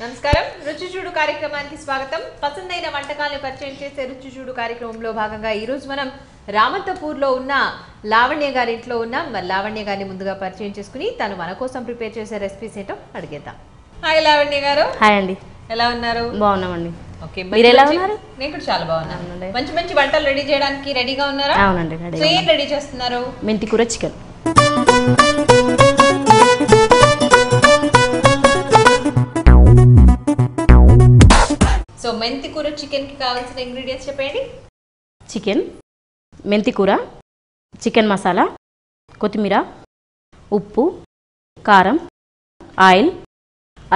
నమస్కారం రుచి చూడు కార్యక్రమానికి స్వాగతం. పసందైన వంటకాలను పరిచయం చేసే రుచి చూడు కార్యక్రమంలో భాగంగా ఈ రోజు మనం రామంతపూర్లో ఉన్న లావణ్య గారి ఇంట్లో ఉన్నాం. లావణ్య గారిని ముందుగా పరిచయం చేసుకుని తను మన కోసం ప్రిపేర్ చేసే రెసిపీస్ ఏంటో అడిగేద్దాం. హాయ్ లావణ్య గారు. హాయ్ అండి. ఎలా ఉన్నారు? బాగున్నామండి. ఓకే, మీరు ఎలా ఉన్నారు? నేను కూడా చాలా బాగున్నాను. మంచి మంచి వంటలు రెడీ చేయడానికి రెడీగా ఉన్నారా? అవునండి, రెడీ. ఏం రెడీ చేస్తున్నారు? మెంతి కూర చికెన్. సో మెంతి కూర చికెన్ కి కావాల్సిన ఇంగ్రీడియంట్స్ చెప్పండి. చికెన్, మెంతి కూర, చికెన్ మసాలా, కొత్తిమీర, ఉప్పు, కారం, ఆయిల్,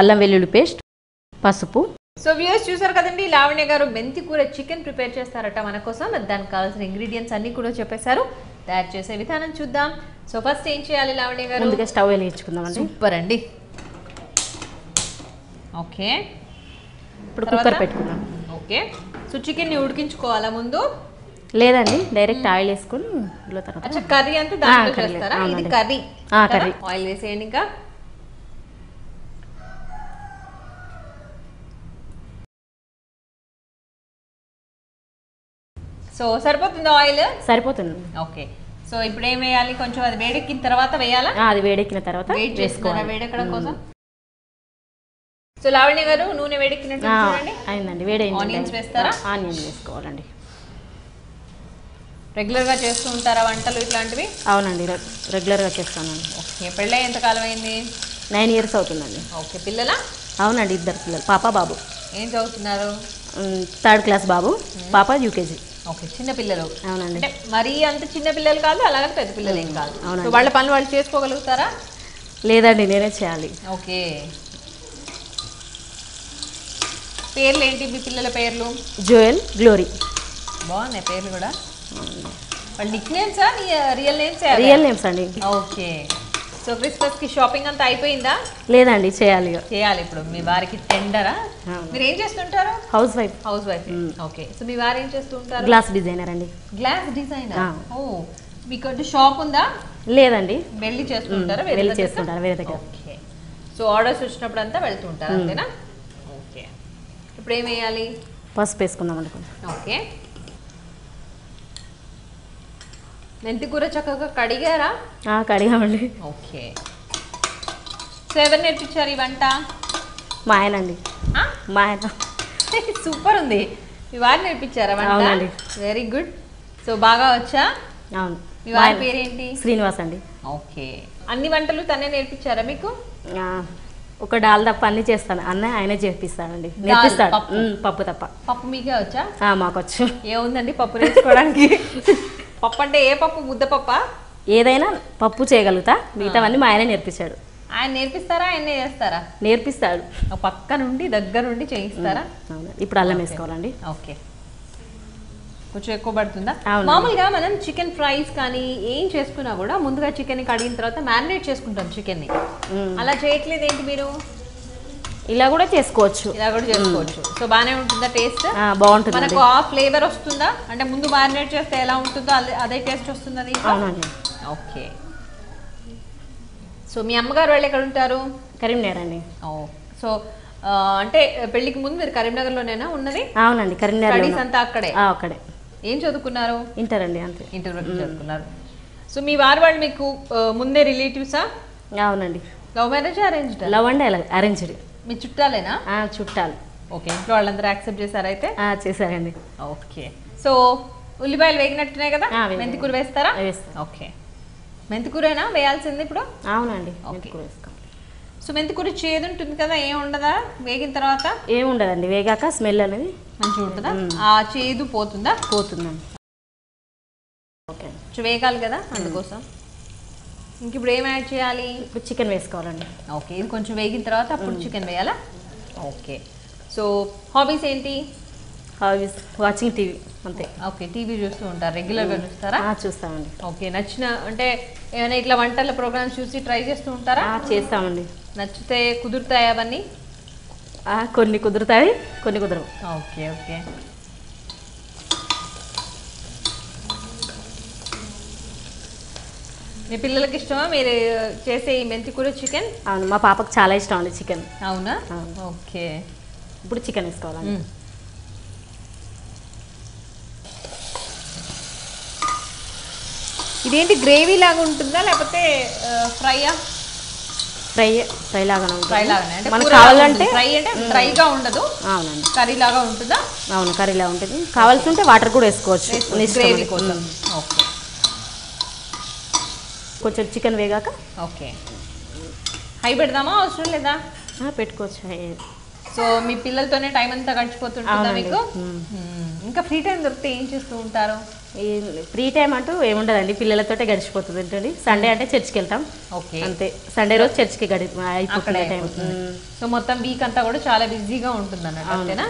అల్లం వెల్లుల్లి పేస్ట్, పసుపు. సో వ్యూయర్స్ చూసారు కదండి, లావణ్య గారు మెంతి కూర చికెన్ ప్రిపేర్ చేస్తారట మన కోసం. దానికి కావాల్సిన ఇంగ్రీడియంట్స్ అన్ని కూడా చెప్పేశారు. తయారు చేసే విధానం చూద్దాం. సో ఫస్ట్ ఏం చేయాలి లావణ్య గారు? ముందుగా స్టవ్ వెలిగించుకుందామండి. సూపర్ అండి. ఓకే, ఇప్పుడు కుక్కర్ పెట్టుకుందాం. ఓకే, సో చికెన్ ని ఉడికించుకోవాలా ముందు? లేదండి, డైరెక్ట్ ఆయిల్ వేసుకొని తర్వాత. అచ్చా, కర్రీ అంతా దాంట్లో చేస్తారా? ఇది కర్రీ. కర్రీ. ఆయిల్ వేసేయండి. ఇంకా సో సరిపోతుందా ఆయిల్? సరిపోతుంది. ఓకే, సో ఇప్పుడు ఏం వేయాలి? కొంచెం అది వేడెక్కిన తర్వాత వేయాలా? అది వేడెక్కిన తర్వాత వేసుకోవాలి. వేడెక్కడం కోసం. సో లావణ్య గారు, నూనె వేడెక్కినట్టు చూడండి. అయిందండి, వేడైంది. ఆనియన్స్ వేస్తారా? ఆనియన్ వేసుకోవాలండి. రెగ్యులర్ గా చేస్తూ ఉంటారా వంటలు ఇట్లాంటివి? అవునండి, రెగ్యులర్గా చేస్తానండి. ఓకే, పెళ్ళి ఎంత కాలం అయింది? 9 years అవుతుందండి. ఓకే, పిల్లలా? అవునండి, 2 పిల్లలు, పాప బాబు. ఏం చదువుతున్నారు? 3rd class బాబు, పాప UKG. ఓకే, చిన్న పిల్లలు. అవునండి, అంటే మరీ అంత చిన్న పిల్లలు కాదు, అలాగే పెద్ద పిల్లలు ఏం కాదు. అవునండి. సో వాళ్ళ పనులు వాళ్ళు చేసుకోగలుగుతారా? లేదండి, నేనే చేయాలి. ఓకే, పేర్లు ఏంటి మీ పిల్లల పేర్లు? Joel, Glory. బాగున్నాయి పేర్లు కూడా. వాళ్ళ నిక్ నేమ్సా, రియల్ నేమ్స్? రియల్ నేమ్స్ అండి. ఓకే, సో క్రిస్మస్ కి షాపింగ్ అంతా అయిపోయిందా? లేదండి, చేయాలి. చేయాలి. ఇప్పుడు మీ వారికి టెండరా? మీరు ఏం చేస్తుంటారు? Housewife. Housewife. Okay, so మీ వారు ఏం చేస్తూ ఉంటారు? గ్లాస్ డిజైనర్ అండి. Glass designer. ఓ, మీకు అంటే షాప్ ఉందా? లేదండి, వెళ్ళి చేస్తుంటారా? వెళ్ళి చేస్తుంటారు వేరే దగ్గర. ఓకే, సో ఆర్డర్స్ వచ్చినప్పుడు అంతా వెళ్తుంటారు అంతేనా? ఓకే, ఇప్పుడు ఏం వేయాలి? పసుపు వేసుకుందాం అనుకుంటా. ఓకే, మెంతి కూర చక్కగా కడిగారా? కడిగామండి. ఓకే, సో ఎవరు నేర్పించారు ఈ వంట? మా ఆయన అండి. మా ఆయన. సూపర్ ఉంది. మీ వారు నేర్పించారా వంట? అవునండి. Very good. సో బాగా వచ్చా? అవును. మీ వారి పేరేంటి? శ్రీనివాస్ అండి. ఓకే, అన్ని వంటలు తనే నేర్పించారా మీకు? ఒక డాల్ తప్ప అన్ని చేస్తాను. ఆయనే చేపిస్తాడండి, నేర్పిస్తాడు. పప్పు తప్ప. పప్పు మీకే వచ్చా? మాకు వచ్చు. ఏముందండి పప్పు నేర్చుకోవడానికి? పప్పు అంటే ఏ పప్పు? ముద్దపప్ప? ఏదైనా పప్పు చేయగలుగుతా, మిగతావన్నీ మా ఆయనే నేర్పించాడు. ఆయన నేర్పిస్తారా, ఆయనే చేస్తారా? నేర్పిస్తాడు. పక్క నుండి దగ్గర నుండి చేయిస్తారా? అవును. ఇప్పుడు అల్లం వేసుకోవాలండి. ఓకే, కొంచెం ఎక్కువ పడుతుందా? మామూలుగా మనం చికెన్ ఫ్రైస్ కానీ ఏం చేసుకున్నా కూడా ముందుగా చికెన్ కడిగిన తర్వాత మ్యారినేట్ చేసుకుంటాం చికెన్ ని. అలా చేయట్లేదు ఏంటి మీరు? ఇలా కూడా చేసుకోవచ్చు. ఇలా కూడా చేసుకోవచ్చు. సో బాగానే ఉంటుందా టేస్ట్? బాగుంటుంది. మనకు ఆ ఫ్లేవర్ వస్తుందా? అంటే ముందు మ్యారినేట్ చేస్తే ఎలా ఉంటుందో అదే టేస్ట్ వస్తుంది. అవునండి. ఓకే, సో మీ అమ్మగారు వాళ్ళు ఎక్కడ ఉంటారు? కరీంనగర్ అండి. సో అంటే పెళ్లికి ముందు మీరు కరీంనగర్లోనేనా ఉన్నది? అవునండి, కరీంనగర్. స్టడీస్ అంతా అక్కడే? అక్కడే. ఏం చదువుకున్నారు? ఇంటర్ అండి, అంతే. ఇంటర్ వరకు చదువుకున్నారు. సో మీ వారు వాళ్ళు మీకు ముందే రిలేటివ్సా? అవునండి. Love marriage, arranged? Love and arranged. మీ చుట్టాలేనా? చుట్టాలు. ఓకే, ఇంట్లో వాళ్ళందరూ యాక్సెప్ట్ చేశారా అయితే? చేశారండి. ఓకే, సో ఉల్లిపాయలు వేగినట్టున్నాయి కదా, మెంతి కూర వేస్తారా? ఓకే, మెంతి కూరేనా వేయాల్సింది ఇప్పుడు? అవునండి. సో మెంతి కూర చేదు ఉంటుంది కదా, ఏం ఉండదా వేగిన తర్వాత? ఏం ఉండదండి, వేగాక స్మెల్ అనేది మంచిగా ఉంటుందా? ఆ చేదు పోతుందా? పోతుందండి. ఓకే, వేగాలి కదా, అందుకోసం. ఇంక ఇప్పుడు ఏం యాడ్ చేయాలి? ఇప్పుడు చికెన్ వేసుకోవాలండి. ఓకే, ఇది కొంచెం వేగిన తర్వాత అప్పుడు చికెన్ వేయాలా? ఓకే, సో హాబీస్ ఏంటి? హాబీస్ వాచింగ్ టీవీ, అంతే. ఓకే, టీవీ చూస్తూ ఉంటారు, రెగ్యులర్గా చూస్తారా? చూస్తామండి. ఓకే, నచ్చిన అంటే ఏమైనా ఇట్లా వంటల ప్రోగ్రామ్స్ చూసి ట్రై చేస్తూ ఉంటారా? చేస్తామండి. నచ్చితే కుదురుతాయి అవన్నీ? కొన్ని కుదురుతాయి, కొన్ని కుదరవు. ఓకే ఓకే, మీ పిల్లలకి ఇష్టమా మీరు చేసే ఈ మెంతి కూర చికెన్? అవును, మా పాపకు చాలా ఇష్టం అండి చికెన్. అవునా? అవును. ఓకే. ఇప్పుడు చికెన్ వేసుకోవాలండి. ఇదేంటి గ్రేవీ లాగా ఉంటుందా లేకపోతే ఫ్రైయా? ఫ్రై లాగానే ఉంటుంది. ఫ్రై లాగానే అంటే మనకు కావాలంటే ఫ్రై అంటే డ్రైగా ఉండదు. అవునండి, కర్రీ లాగా ఉంటుందా? అవును, కర్రీలా ఉంటుంది. కావాల్సి ఉంటే వాటర్ కూడా వేసుకోవచ్చు గ్రేవీ కోసం. ఓకే. కొంచెం చికెన్ వేగాక ఓకే. హై పెడదామా అవసరం లేదా? పెట్టుకోవచ్చు. సో మీ పిల్లలతోనే టైం అంతా గడిచిపోతుంటుందా మీకు? ఇంకా ఫ్రీ టైం దొరికితే ఏం చేస్తూ ఉంటారు? ఫ్రీ టైం అంటూ ఏముండదండి, పిల్లలతోటే గడిచిపోతుంది ఉంటుంది. సండే అంటే చర్చ్కి వెళ్తాం. ఓకే. అంతే, సండే రోజు చర్చ్కి అయిపోతుంది టైం. సో మొత్తం వీక్ అంతా కూడా చాలా బిజీగా ఉంటుంది అన్నట్టు, అంతేనా?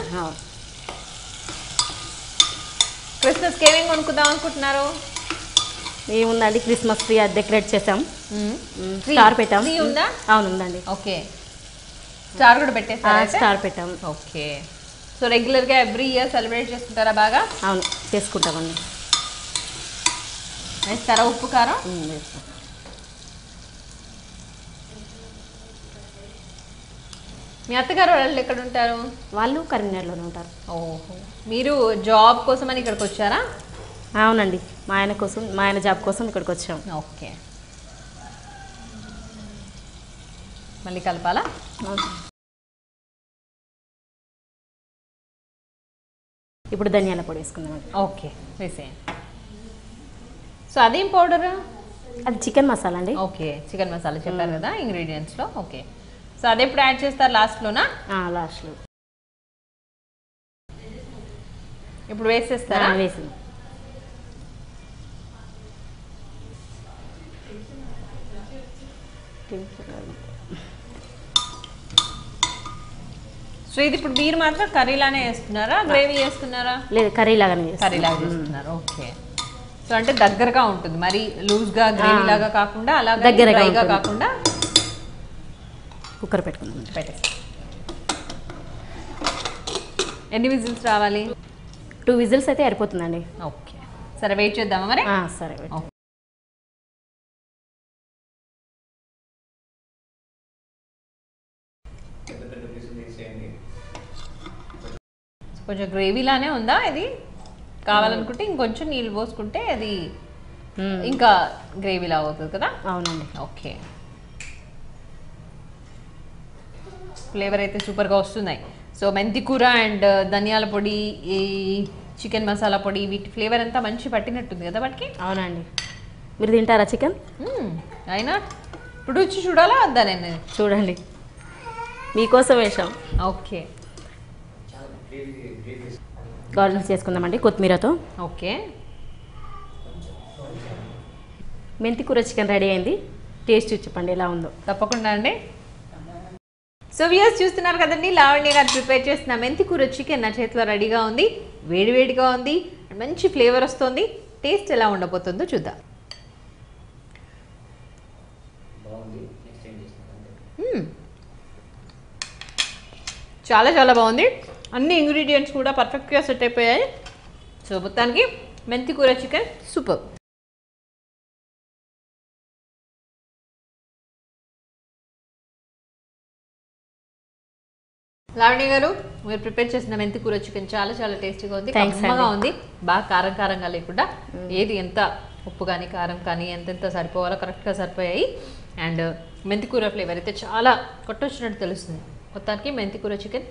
క్రిస్మస్కి ఏమేమి కొనుక్కుందాం అనుకుంటున్నారు? ఏముందండి, క్రిస్మస్ ట్రీ డెకరేట్ చేసాం, స్టార్ పెట్టాం. ఉందా? అవును, ఉందండి. ఓకే. స్టార్ కూడా పెట్టేసారా? స్టార్ పెట్టాం. ఓకే. సో రెగ్యులర్గా ఎవ్రీ ఇయర్ సెలబ్రేట్ చేసుకుంటారా బాగా? అవును, చేసుకుంటామండి. వేస్తారా ఉప్పు కారం? వేస్తాం. మీ అత్తగారు వాళ్ళు ఎక్కడ ఉంటారు? వాళ్ళు కరీంనగర్లోనే ఉంటారు. ఓహో. మీరు జాబ్ కోసం అని ఇక్కడికి వచ్చారా? అవునండి, మా ఆయన జాబ్ కోసం ఇక్కడికి వచ్చాం. ఓకే. మళ్ళీ కలపాలా? ఇప్పుడు ధనియాల పొడి వేసుకుందామండి. ఓకే, వేసేయండి. సో అదేం పౌడర్? అది చికెన్ మసాలా అండి. ఓకే, చికెన్ మసాలా చెప్పారు కదా ఇంగ్రీడియంట్స్లో. ఓకే. సో అది ఎప్పుడు యాడ్ చేస్తారు? లాస్ట్లోనా? లాస్ట్లో. ఇప్పుడు వేసేస్తారా? వేసింది. సో ఇది ఇప్పుడు మీరు మాత్రం కర్రీలానే వేస్తున్నారా, గ్రేవీ చేస్తున్నారా? లేదు, కర్రీలాగానే కర్రీలాగా చేస్తున్నారు. ఓకే. సో అంటే దగ్గరగా ఉంటుంది, మరి లూజ్గా గ్రేవీ లాగా కాకుండా, అలా దగ్గరగా కాకుండా. కుక్కర్ పెట్టుకుందాం. పెట్టేసి ఎన్ని విజిల్స్ రావాలి? 2 విజిల్స్ అయితే సరిపోతుందండి. ఓకే. సరే, వెయిట్ చేద్దామా మరి? సరే. కొంచెం గ్రేవీలానే ఉందా ఇది? కావాలనుకుంటే ఇంకొంచెం నీళ్ళు పోసుకుంటే అది ఇంకా గ్రేవీలా అవుతుంది కదా? అవునండి. ఓకే. ఫ్లేవర్ అయితే సూపర్గా వస్తున్నాయి. సో మెంతి కూర అండ్ ధనియాల పొడి, ఈ చికెన్ మసాలా పొడి, వీటి ఫ్లేవర్ అంతా మంచి పట్టినట్టుంది కదా వాటికి? అవునండి. మీరు తింటారా చికెన్? అయినా ఇప్పుడు రుచి చూడాలా వద్దా? నేను చూడండి, మీకోసం వేసాం. ఓకే. గార్లిక్ చేసుకుందామండి కొత్తిమీరతో. ఓకే. మెంతి కూర చికెన్ రెడీ అయింది. టేస్ట్ చెప్పండి ఎలా ఉందో. తప్పకుండా అండి. సో వ్యూయర్స్ చూస్తున్నారు కదండి, లావణ్య గారు ప్రిపేర్ చేసిన మెంతి కూర చికెన్ నా చేతిలో రెడీగా ఉంది. వేడివేడిగా ఉంది, మంచి ఫ్లేవర్ వస్తుంది. టేస్ట్ ఎలా ఉండబోతుందో చూద్దాం. చాలా చాలా బాగుంది. అన్ని ఇంగ్రీడియంట్స్ కూడా పర్ఫెక్ట్గా సెట్ అయిపోయాయి. సో మొత్తానికి మెంతి కూర చికెన్ సూపర్. లావణ్య గారు, మీరు ప్రిపేర్ చేసిన మెంతి కూర చికెన్ చాలా చాలా టేస్టీగా ఉంది, కమ్మగా ఉంది, బాగా కారం కారంగా లేకుండా. ఏది ఎంత ఉప్పు కానీ కారం కానీ ఎంతెంత సరిపోవాలో కరెక్ట్గా సరిపోయాయి. అండ్ మెంతి కూర ఫ్లేవర్ అయితే చాలా కొట్టొచ్చినట్టు తెలుస్తుంది. మొత్తానికి మెంతి కూర చికెన్